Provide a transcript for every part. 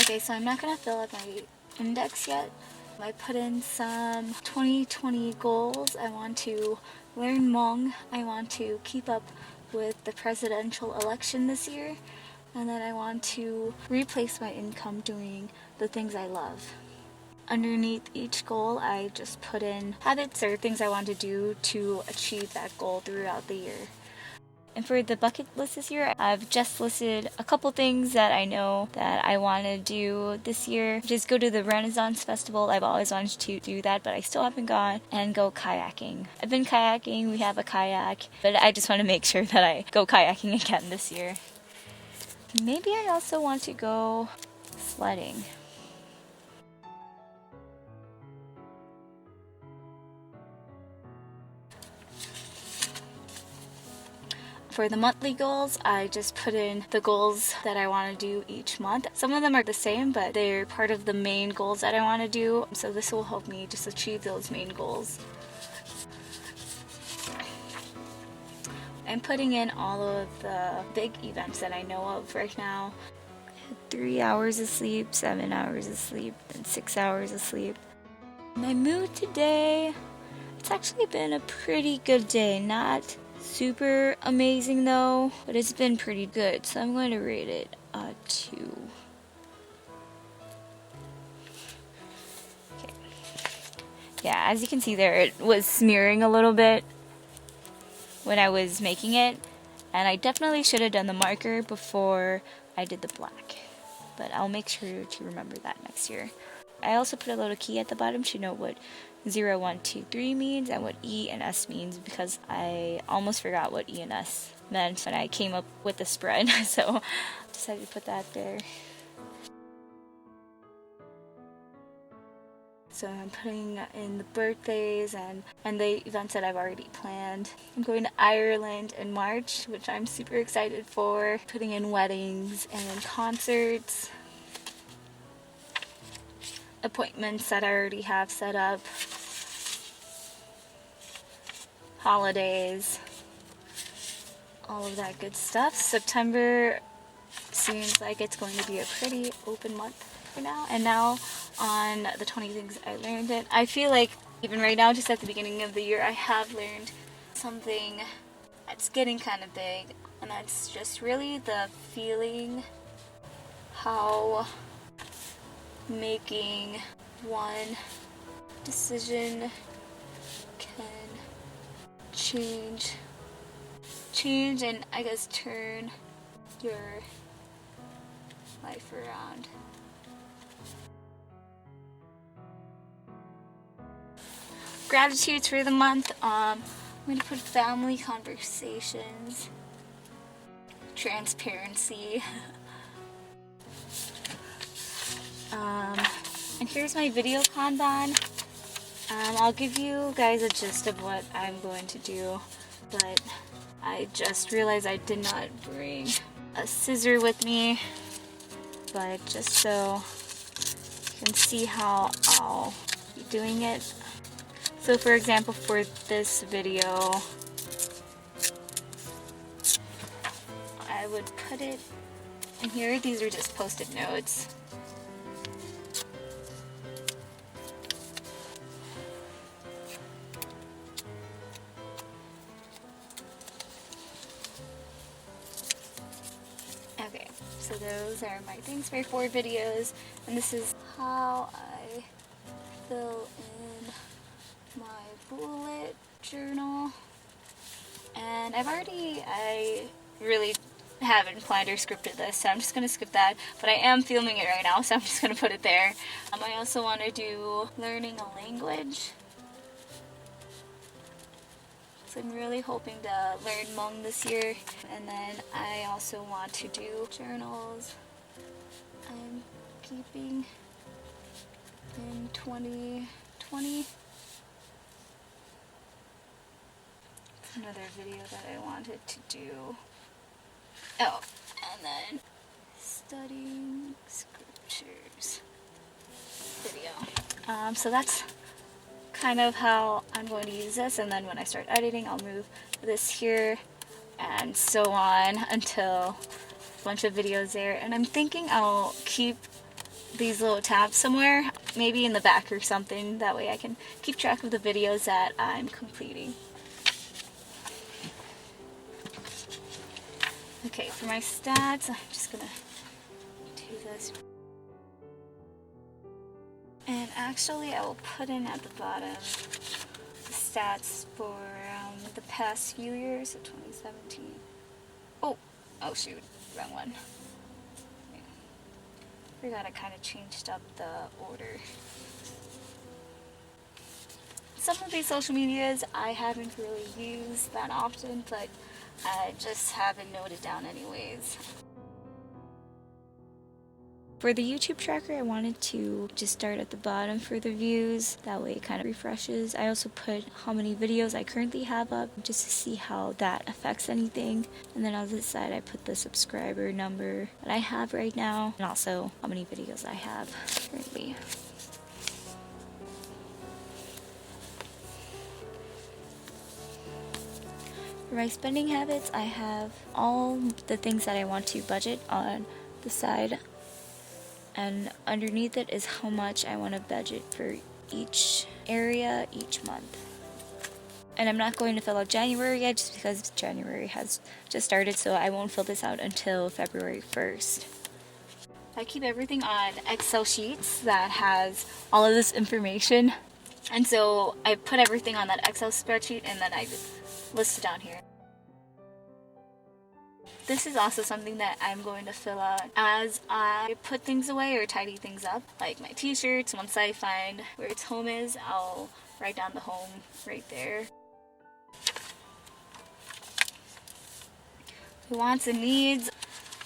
Okay, so I'm not gonna fill out my index yet. I put in some 2020 goals. I want to learn Hmong. I want to keep up with the presidential election this year. And then I want to replace my income doing the things I love. Underneath each goal, I just put in habits or things I want to do to achieve that goal throughout the year. And for the bucket list this year, I've just listed a couple things that I know that I want to do this year. Just go to the Renaissance Festival. I've always wanted to do that, but I still haven't gone. And go kayaking. I've been kayaking, we have a kayak, but I just want to make sure that I go kayaking again this year. Maybe I also want to go sledding. For the monthly goals, I just put in the goals that I want to do each month. Some of them are the same, but they're part of the main goals that I want to do. So this will help me just achieve those main goals. I'm putting in all of the big events that I know of right now. 3 hours of sleep, 7 hours of sleep, and 6 hours of sleep. My mood today, it's actually been a pretty good day. Not super amazing though, but it's been pretty good, so I'm going to rate it a 2. Okay. Yeah, as you can see there, it was smearing a little bit when I was making it, and I definitely should have done the marker before I did the black, but I'll make sure to remember that next year. I also put a little key at the bottom to know what 0, 1, 2, 3 means and what E and S means, because I almost forgot what E and S meant when I came up with the spread, so I decided to put that there. So I'm putting in the birthdays and the events that I've already planned. I'm going to Ireland in March, which I'm super excited for. Putting in weddings and concerts. Appointments that I already have set up. Holidays. All of that good stuff. September seems like it's going to be a pretty open month for now. And now on the 20 things I learned it. I feel like even right now, just at the beginning of the year, I have learned something that's getting kind of big. And that's just really the feeling how making one decision can change and I guess turn your life around. Gratitudes for the month. I'm going to put family conversations, transparency. And here's my video Kanban. I'll give you guys a gist of what I'm going to do, but I just realized I did not bring a scissor with me, but just so you can see how I'll be doing it. So for example, for this video, I would put it in here. These are just post-it notes. Okay, so those are my things for 4 videos, and this is how I fill in my bullet journal. And I really haven't planned or scripted this, so I'm just going to skip that, but I am filming it right now, so I'm just going to put it there. I also want to do learning a language. So I'm really hoping to learn Hmong this year. And then I also want to do journals. I'm keeping in 2020. Another video that I wanted to do. Oh, and then studying scriptures video. So that's kind of how I'm going to use this, and then when I start editing, I'll move this here and so on until a bunch of videos there. And I'm thinking I'll keep these little tabs somewhere, maybe in the back or something. That way I can keep track of the videos that I'm completing. Okay, for my stats, I'm just gonna do this. And actually, I will put in at the bottom the stats for the past few years, so 2017. Oh shoot, wrong one. Forgot I kind of changed up the order. Some of these social medias I haven't really used that often, but I just have it noted down anyways. For the YouTube tracker, I wanted to just start at the bottom for the views. That way it kind of refreshes. I also put how many videos I currently have up just to see how that affects anything. And then on this side, I put the subscriber number that I have right now and also how many videos I have currently. For my spending habits, I have all the things that I want to budget on the side. And underneath it is how much I want to budget for each area each month. And I'm not going to fill out January yet just because January has just started, so I won't fill this out until February 1st. I keep everything on Excel sheets that has all of this information. And so I put everything on that Excel spreadsheet and then I just list it down here. This is also something that I'm going to fill out as I put things away or tidy things up. Like my t-shirts, once I find where its home is, I'll write down the home right there. The wants and needs,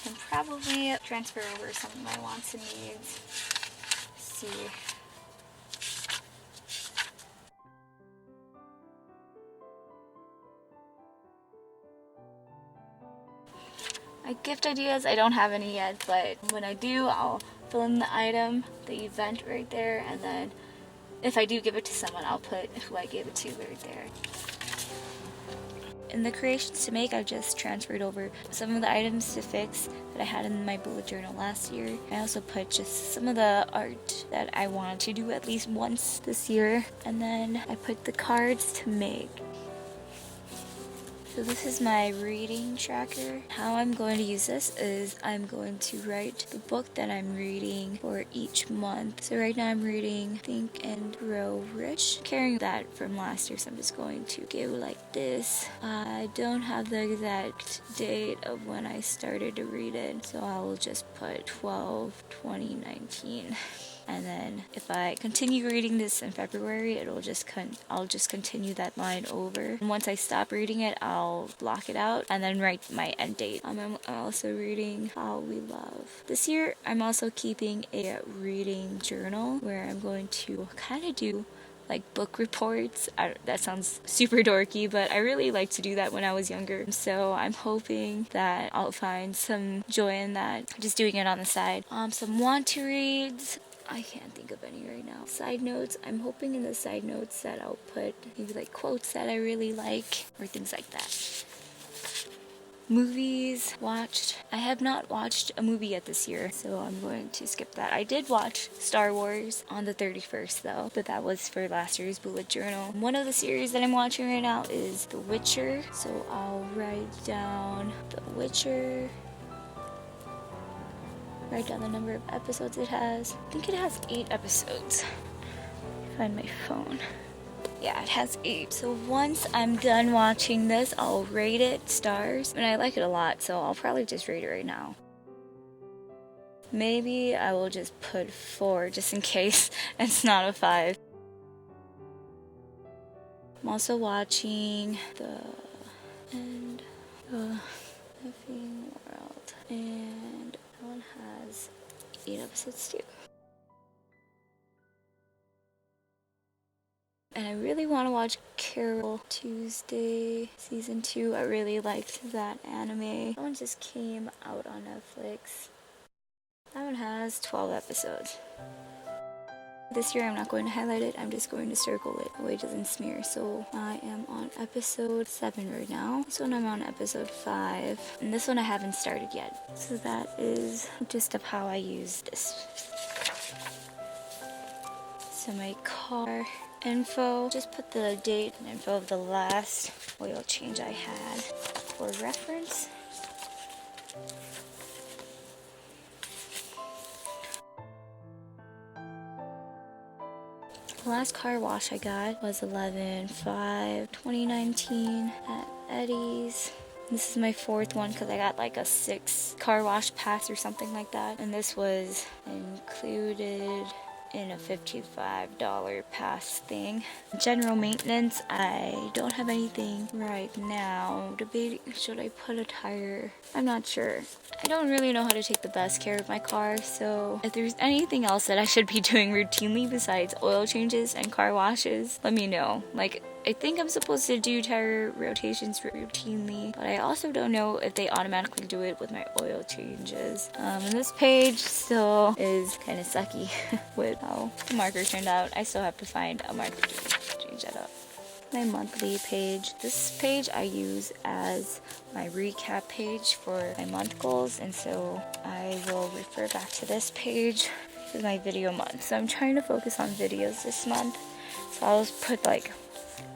and probably transfer over some of my wants and needs. Let's see. My gift ideas, I don't have any yet, but when I do, I'll fill in the item, the event right there, and then if I do give it to someone, I'll put who I gave it to right there. In the creations to make, I just transferred over some of the items to fix that I had in my bullet journal last year. I also put just some of the art that I wanted to do at least once this year, and then I put the cards to make. So this is my reading tracker. How I'm going to use this is I'm going to write the book that I'm reading for each month. So right now I'm reading Think and Grow Rich. Carrying that from last year, so I'm just going to go like this. I don't have the exact date of when I started to read it, so I will just put 12/2019. And then if I continue reading this in February, I'll just continue that line over. And once I stop reading it, I'll block it out and then write my end date. I'm also reading How We Love. This year, I'm also keeping a reading journal where I'm going to kind of do like book reports. That sounds super dorky, but I really liked to do that when I was younger. So I'm hoping that I'll find some joy in that, just doing it on the side. Some want to reads. I can't think of any right now. Side notes, I'm hoping in the side notes that I'll put maybe like quotes that I really like or things like that. Movies watched. I have not watched a movie yet this year, so I'm going to skip that. I did watch Star Wars on the 31st though, but that was for last year's bullet journal. One of the series that I'm watching right now is The Witcher, so I'll write down The Witcher. Write down the number of episodes it has. I think it has 8 episodes. Find my phone. Yeah, it has 8. So once I'm done watching this, I'll rate it stars. And I like it a lot, so I'll probably just rate it right now. Maybe I will just put 4 just in case it's not a 5. I'm also watching The End of Living World. And that one has 8 episodes too. And I really want to watch Carol Tuesday Season 2. I really liked that anime. That one just came out on Netflix. That one has 12 episodes. This year I'm not going to highlight it, I'm just going to circle it so it doesn't smear. So I am on episode 7 right now. This one I'm on episode 5. And this one I haven't started yet. So that is just of how I use this. So my car info, just put the date and info of the last oil change I had for reference. The last car wash I got was 11/5/2019 at Eddie's. This is my fourth one because I got like a 6 car wash pass or something like that. And this was included in a $55 pass thing. General maintenance, I don't have anything right now. Debating, should I put a tire? I'm not sure. I don't really know how to take the best care of my car, so if there's anything else that I should be doing routinely besides oil changes and car washes, let me know. Like, I think I'm supposed to do tire rotations routinely, but I also don't know if they automatically do it with my oil changes. And this page still is kind of sucky with how the marker turned out. I still have to find a marker to change that up. My monthly page. This page I use as my recap page for my month goals, and so I will refer back to this page for my video month. So I'm trying to focus on videos this month. So I'll just put like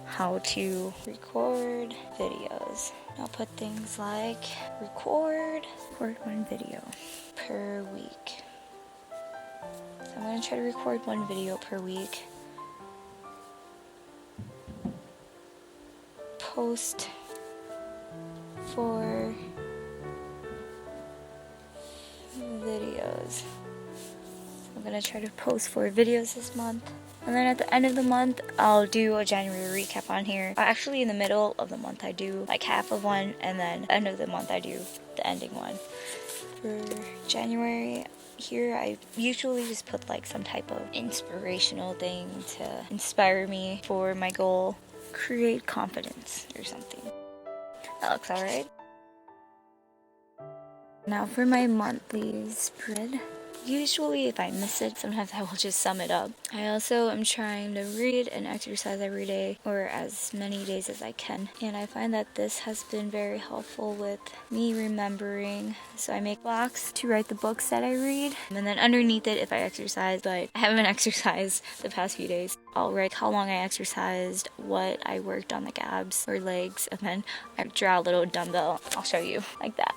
how to record videos. I'll put things like record 1 video per week. So I'm going to try to record 1 video per week. Post 4 videos. I'm going to try to post 4 videos this month. And then at the end of the month, I'll do a January recap on here. Actually, in the middle of the month, I do like half of one, and then end of the month, I do the ending one. For January, here I usually just put like some type of inspirational thing to inspire me for my goal. Create confidence or something. That looks alright. Now for my monthly spread. Usually if I miss it, sometimes I will just sum it up. I also am trying to read and exercise every day, or as many days as I can. And I find that this has been very helpful with me remembering. So I make blocks to write the books that I read. And then underneath it, if I exercise, but I haven't exercised the past few days, I'll write how long I exercised, what I worked on, like abs or legs, and then I draw a little dumbbell. I'll show you like that.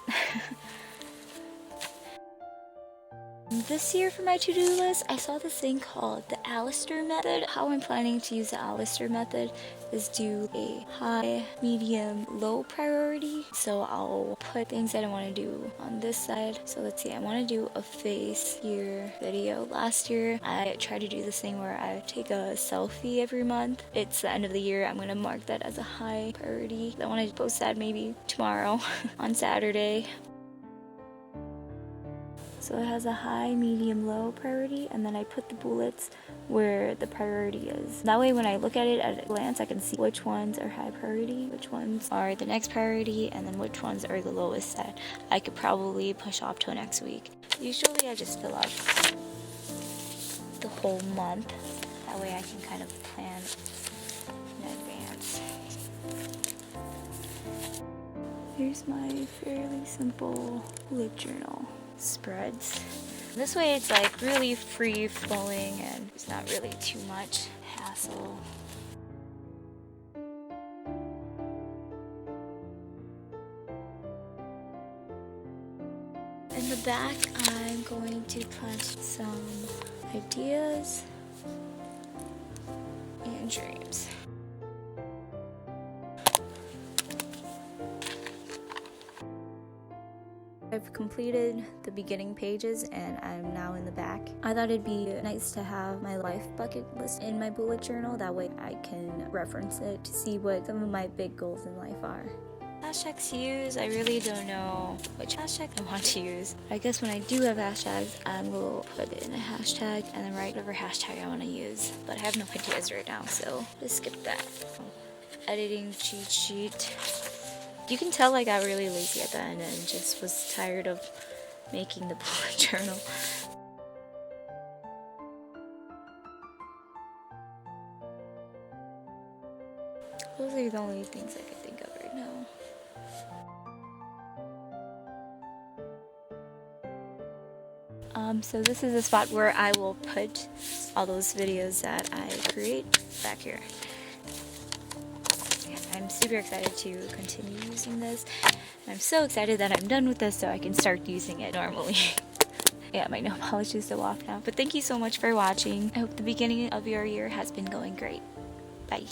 This year for my to-do list, I saw this thing called the Alistair method. How I'm planning to use the Alistair method is do a high, medium, low priority. So I'll put things that I want to do on this side. So let's see, I want to do a face year video. Last year, I tried to do this thing where I take a selfie every month. It's the end of the year. I'm going to mark that as a high priority. I want to post that maybe tomorrow on Saturday. So it has a high, medium, low priority, and then I put the bullets where the priority is. That way when I look at it at a glance, I can see which ones are high priority, which ones are the next priority, and then which ones are the lowest that I could probably push off till next week. Usually I just fill out the whole month. That way I can kind of plan in advance. Here's my fairly simple bullet journal spreads. This way it's like really free flowing and it's not really too much hassle. In the back, I'm going to put some ideas and dreams. I've completed the beginning pages and I'm now in the back. I thought it'd be nice to have my life bucket list in my bullet journal. That way I can reference it to see what some of my big goals in life are. Hashtags to use, I really don't know which hashtag I want to use. I guess when I do have hashtags, I will put in a hashtag and then write whatever hashtag I want to use. But I have no ideas right now, so just skip that. Editing cheat sheet. You can tell I got really lazy at the end and just was tired of making the bullet journal. Those are the only things I could think of right now. So this is a spot where I will put all those videos that I create back here. Yeah, I'm super excited to continue using this. I'm so excited that I'm done with this so I can start using it normally. Yeah, my nail polish is still off now. But thank you so much for watching. I hope the beginning of your year has been going great. Bye.